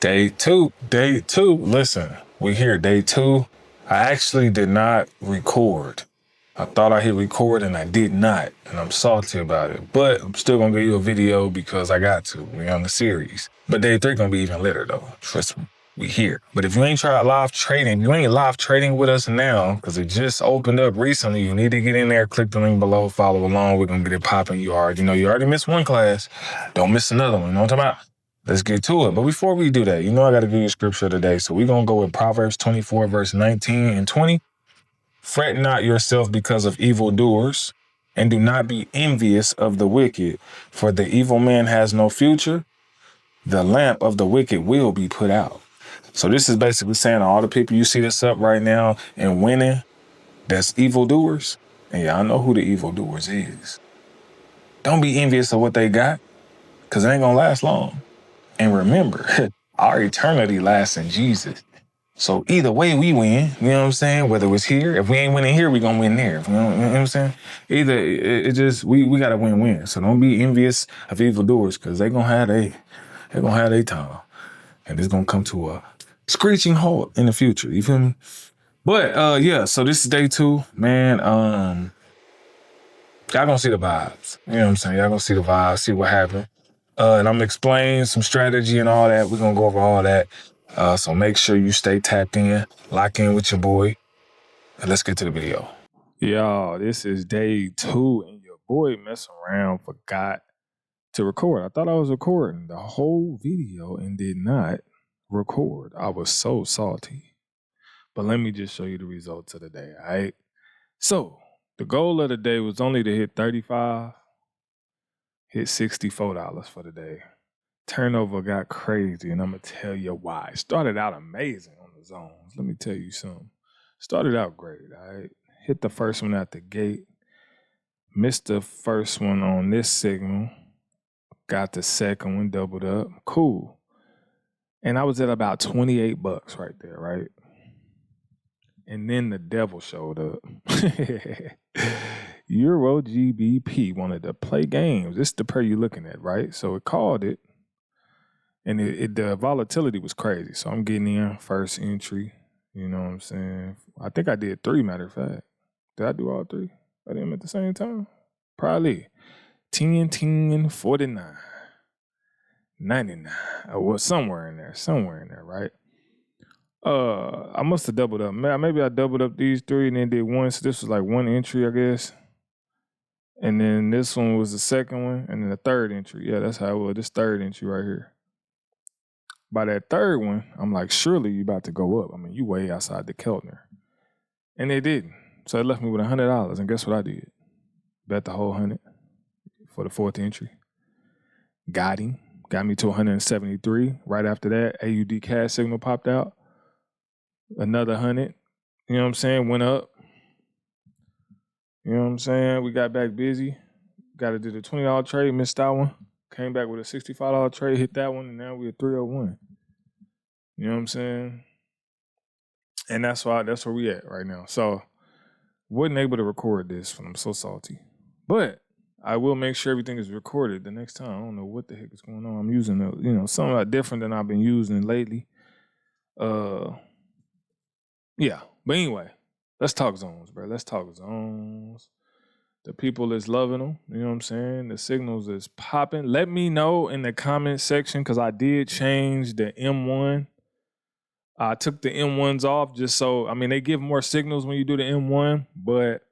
Day two. Listen, we here. Day two. I actually did not record. I thought I hit record and I did not, and I'm salty about it. But I'm still gonna give you a video because I got to. We on the series. But day three gonna be even later though. Trust me. We here. But if you ain't tried live trading, you ain't live trading with us now because it just opened up recently. You need to get in there, click the link below, follow along. We're gonna get it popping. You already missed one class. Don't miss another one. You know what I'm talking about? Let's get to it. But before we do that, I got to give you a scripture today. So we're going to go with Proverbs 24, verse 19 and 20. Fret not yourself because of evildoers, and do not be envious of the wicked, for the evil man has no future. The lamp of the wicked will be put out. So this is basically saying all the people you see that's up right now and winning, that's evildoers. And y'all know who the evildoers is. Don't be envious of what they got, because it ain't going to last long. And remember, our eternity lasts in Jesus. So either way we win, you know what I'm saying? Whether it's here, if we ain't winning here, we gonna win there. You know what I'm saying? Either it just we gotta win-win. So don't be envious of evildoers, because they gonna have their time. And it's gonna come to a screeching halt in the future. You feel me? But yeah, so this is day two, man. Y'all gonna see the vibes. You know what I'm saying? Y'all gonna see the vibes, see what happened. And I'm gonna explain some strategy and all that. We're gonna go over all that. So make sure you stay tapped in, lock in with your boy, and let's get to the video. Y'all, this is day two, and your boy messing around forgot to record. I thought I was recording the whole video and did not record. I was so salty. But let me just show you the results of the day, all right? So the goal of the day was only to hit 35, hit $64 for the day. Turnover got crazy, and I'm going to tell you why. It started out amazing on the zones. Let me tell you something. Started out great, all right? Hit the first one out the gate. Missed the first one on this signal. Got the second one, doubled up. Cool. And I was at about 28 bucks right there, right? And then the devil showed up. Euro GBP wanted to play games. This is the pair you're looking at, right? So it called it. And the volatility was crazy. So I'm getting in first entry. You know what I'm saying? I think I did 3, matter of fact. Did I do all 3? I did them at the same time? Probably. 10, 49, 99. Well, somewhere in there, right? I must have doubled up. Maybe I doubled up these 3 and then did one. So this was like one entry, I guess. And then this one was the second one. And then the third entry. Yeah, that's how it was. This third entry right here. By that third one, I'm like, surely you about to go up. I mean, you way outside the Keltner. And they didn't. So it left me with $100. And guess what I did? Bet the whole 100 for the fourth entry. Got him. Got me to 173. Right after that, AUD cash signal popped out. Another 100. You know what I'm saying? Went up. You know what I'm saying? We got back busy. Got to do the $20 trade. Missed that one. Came back with a $65 trade. Hit that one. And now we're at 301. You know what I'm saying? And that's where we at right now. So wasn't able to record this, and I'm so salty. But I will make sure everything is recorded the next time. I don't know what the heck is going on. I'm using something different than I've been using lately. Yeah. But anyway, let's talk zones, bro. Let's talk zones. The people is loving them. You know what I'm saying? The signals is popping. Let me know in the comment section, because I did change the M1. I took the M1s off just so, they give more signals when you do the M1, but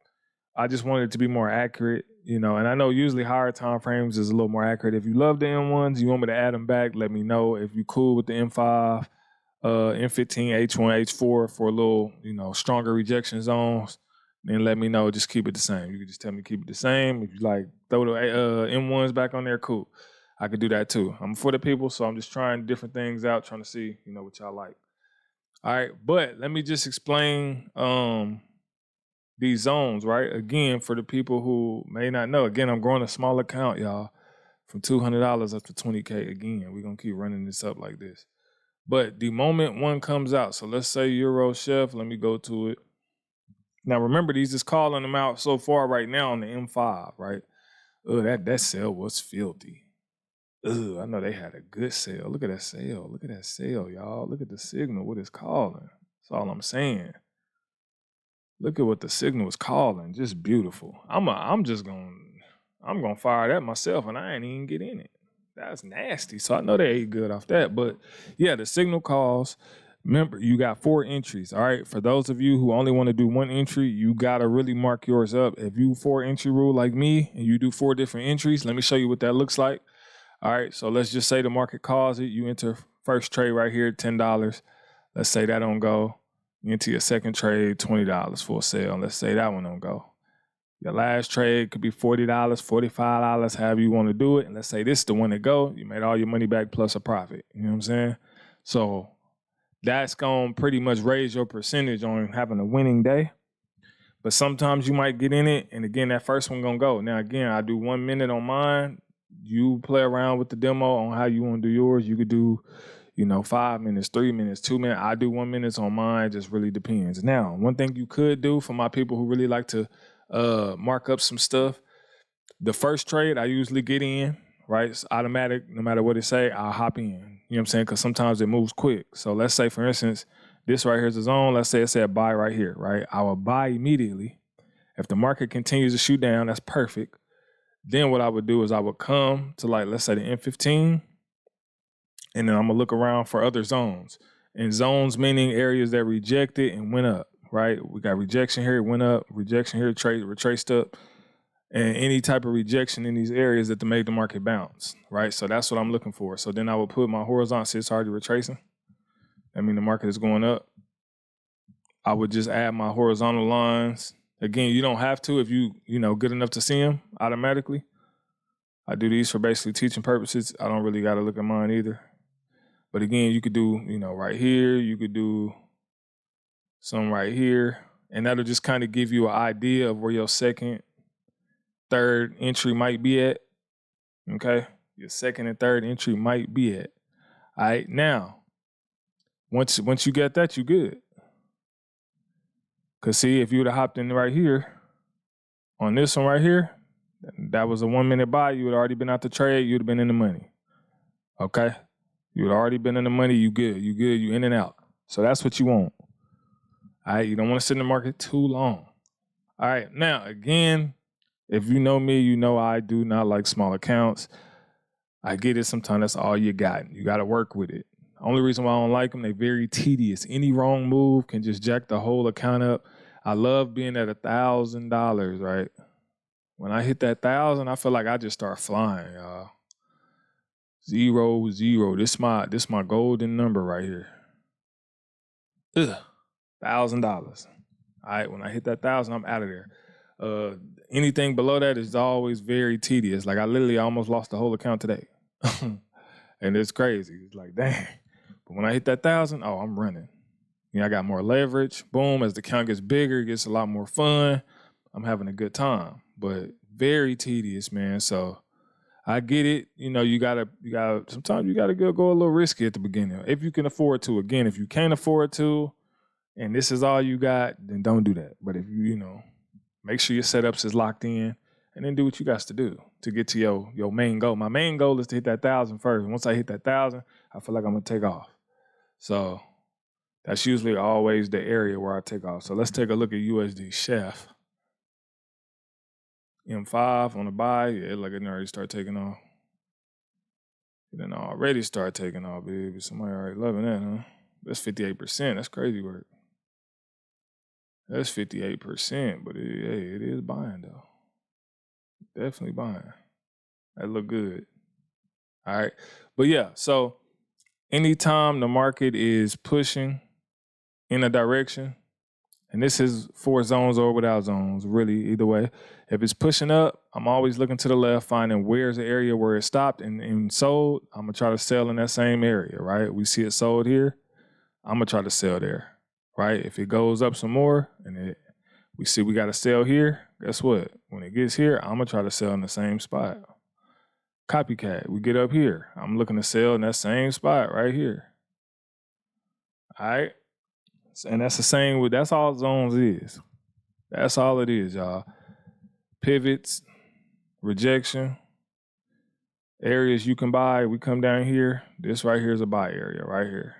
I just wanted it to be more accurate, and I know usually higher time frames is a little more accurate. If you love the M1s, you want me to add them back, let me know. If you cool with the M5, M15, H1, H4 for a little, stronger rejection zones, then let me know. Just keep it the same. You can just tell me keep it the same. If you like throw the M1s back on there, cool. I could do that too. I'm for the people, so I'm just trying different things out, trying to see, what y'all like. All right, but let me just explain these zones, right? Again, for the people who may not know, again, I'm growing a small account, y'all, from $200 up to $20K. Again, we're going to keep running this up like this. But the moment one comes out, so let's say Euro Chef, let me go to it. Now, remember, these is calling them out so far right now on the M5, right? Oh, that sell was filthy. Ugh, I know they had a good sale. Look at that sale. Look at that sale, y'all. Look at the signal, what it's calling. That's all I'm saying. Look at what the signal is calling. Just beautiful. I'm gonna fire that myself, and I ain't even get in it. That's nasty. So I know they ate good off that. But yeah, the signal calls. Remember, you got 4 entries. All right. For those of you who only want to do 1 entry, you gotta really mark yours up. If you 4 entry rule like me and you do 4 different entries, let me show you what that looks like. All right. So let's just say the market calls it. You enter first trade right here, $10. Let's say that don't go. You enter your second trade, $20 for a sale. Let's say that one don't go. Your last trade could be $40, $45, however you want to do it. And let's say this is the one that go. You made all your money back plus a profit. You know what I'm saying? So that's going to pretty much raise your percentage on having a winning day. But sometimes you might get in it, and again, that first one going to go. Now, again, I do 1 minute on mine. You play around with the demo on how you want to do yours. You could do 5 minutes, 3 minutes, 2 minutes. I do 1 minute on mine. It just really depends. Now, one thing you could do for my people who really like to mark up some stuff, the first trade I usually get in, right? It's automatic. No matter what it say, I'll hop in. You know what I'm saying? Because sometimes it moves quick. So let's say, for instance, this right here is the zone. Let's say it said buy right here, right? I will buy immediately. If the market continues to shoot down, that's perfect. Then what I would do is I would come to, like, let's say the M15, and then I'm gonna look around for other zones. And zones meaning areas that rejected and went up, right? We got rejection here, it went up, rejection here, retraced up, and any type of rejection in these areas that made the market bounce, right? So that's what I'm looking for. So then I would put my horizontal, see it's already retracing. I mean, the market is going up. I would just add my horizontal lines. Again, you don't have to if you good enough to see them automatically. I do these for basically teaching purposes. I don't really got to look at mine either. But again, you could do, right here. You could do some right here. And that'll just kind of give you an idea of where your second, third entry might be at. Okay? Your second and third entry might be at. All right? Now, once you get that, you good. Because see, if you would have hopped in right here, on this one right here, that was a 1 minute buy, you would already been out the trade, you'd have been in the money. Okay? You had already been in the money, you good, you in and out. So that's what you want. All right, you don't want to sit in the market too long. All right, now again, if you know me, you know I do not like small accounts. I get it, sometimes that's all you got. You got to work with it. Only reason why I don't like them, they're very tedious. Any wrong move can just jack the whole account up. I love being at $1,000, right? When I hit that 1,000, I feel like I just start flying, y'all. 0, 0. This my golden number right here. $1,000. All right, when I hit that 1,000, I'm out of there. Anything below that is always very tedious. Like I literally almost lost the whole account today. And it's crazy. It's like, dang. But when I hit that 1,000, oh, I'm running. I got more leverage. Boom, as the count gets bigger, it gets a lot more fun. I'm having a good time, but very tedious, man. So I get it. You gotta sometimes you gotta go a little risky at the beginning. If you can afford to. Again, if you can't afford to, and this is all you got, then don't do that. But if you make sure your setups is locked in, and then do what you got to do to get to your main goal. My main goal is to hit that 1,000 first. Once I hit that 1,000, I feel like I'm gonna take off. So that's usually always the area where I take off. So let's take a look at USD Chef. M5 on the buy. Yeah, like it already start taking off. It didn't already start taking off, baby. Somebody already loving that, huh? That's 58%. That's crazy work. That's 58%, but it is buying though. Definitely buying. That look good. All right. But yeah, so anytime the market is pushing in a direction, and this is for zones or without zones, really, either way. If it's pushing up, I'm always looking to the left, finding where's the area where it stopped and sold. I'm going to try to sell in that same area, right? We see it sold here. I'm going to try to sell there, right? If it goes up some more and we see we got to sell here, guess what? When it gets here, I'm going to try to sell in the same spot. Copycat, we get up here. I'm looking to sell in that same spot right here. All right? And that's the same that's all zones is. That's all it is, y'all. Pivots, rejection, areas you can buy. We come down here. This right here is a buy area right here.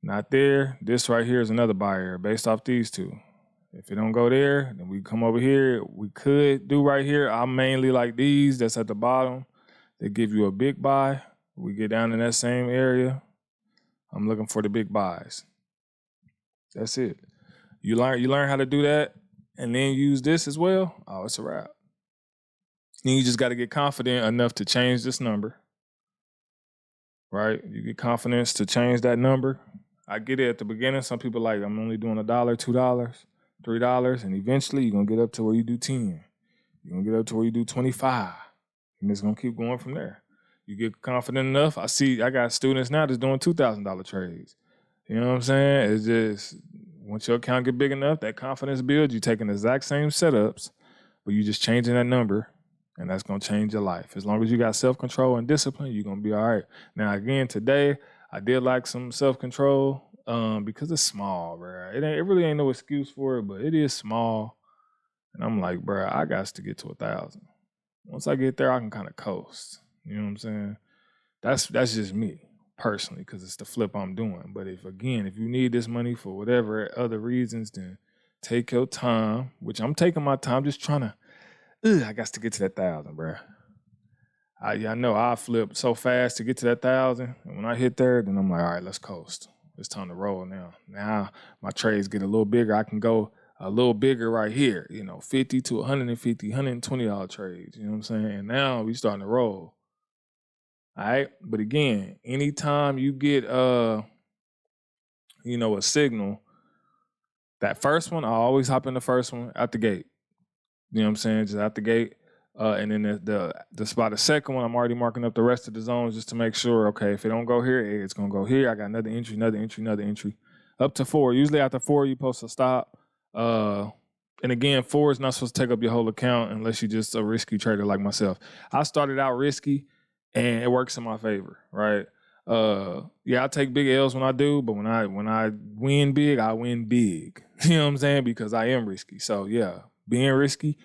Not there. This right here is another buy area based off these two. If it don't go there, then we come over here. We could do right here. I mainly like these that's at the bottom. They give you a big buy. We get down in that same area. I'm looking for the big buys. That's it. You learn how to do that and then use this as well. Oh, it's a wrap. Then you just got to get confident enough to change this number. Right? You get confidence to change that number. I get it at the beginning. Some people like, I'm only doing $1, $2, $3, and eventually you're gonna get up to where you do 10. You're gonna get up to where you do 25. And it's gonna keep going from there. You get confident enough. I got students now that's doing $2,000 trades. You know what I'm saying? It's just, once your account get big enough, that confidence builds. You taking the exact same setups, but you just changing that number, and that's gonna change your life. As long as you got self-control and discipline, you're gonna be all right. Now, again, today, I did like some self-control because it's small, bro. It really ain't no excuse for it, but it is small. And I'm like, bro, I got to get to 1,000. Once I get there, I can kind of coast. You know what I'm saying? That's just me personally, because it's the flip I'm doing. But if you need this money for whatever other reasons, then take your time, which I'm taking my time, just trying to, I got to get to that 1,000, bro. I know I flip so fast to get to that 1,000. And when I hit there, then I'm like, all right, let's coast. It's time to roll now. Now my trades get a little bigger. I can go a little bigger right here, $50 to $150, $120 trades. You know what I'm saying? And now we starting to roll. All right. But again, anytime you get a signal, that first one, I always hop in the first one out the gate. You know what I'm saying? Just out the gate. And then the spot, the second one, I'm already marking up the rest of the zones just to make sure, okay, if it don't go here, it's going to go here. I got another entry, up to 4. Usually after 4, you're supposed to stop. And again, 4 is not supposed to take up your whole account unless you're just a risky trader like myself. I started out risky, and it works in my favor, right? I take big L's when I do, but when I win big, I win big. You know what I'm saying? Because I am risky. So yeah, being risky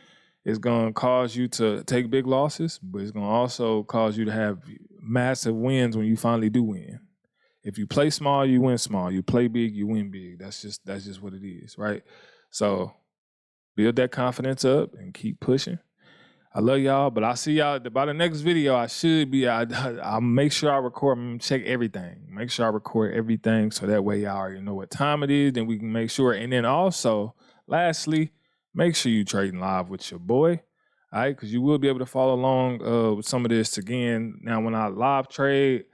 is going to cause you to take big losses, but it's going to also cause you to have massive wins when you finally do win. If you play small, you win small. You play big, you win big. That's just what it is, right? So build that confidence up and keep pushing. I love y'all, but I'll see y'all by the next video. I'll make sure I record, check everything. Make sure I record everything so that way y'all already know what time it is, then we can make sure. And then also, lastly, make sure you trading live with your boy, all right? Because you will be able to follow along with some of this. Again, now when I live trade,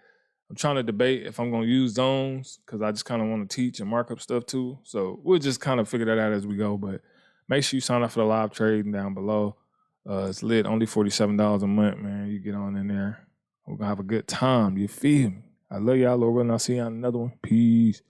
I'm trying to debate if I'm going to use zones because I just kind of want to teach and mark up stuff too. So we'll just kind of figure that out as we go. But make sure you sign up for the live trading down below. It's lit, only $47 a month, man. You get on in there. We're going to have a good time. You feel me? I love y'all, Lord, and I'll see you on another one. Peace.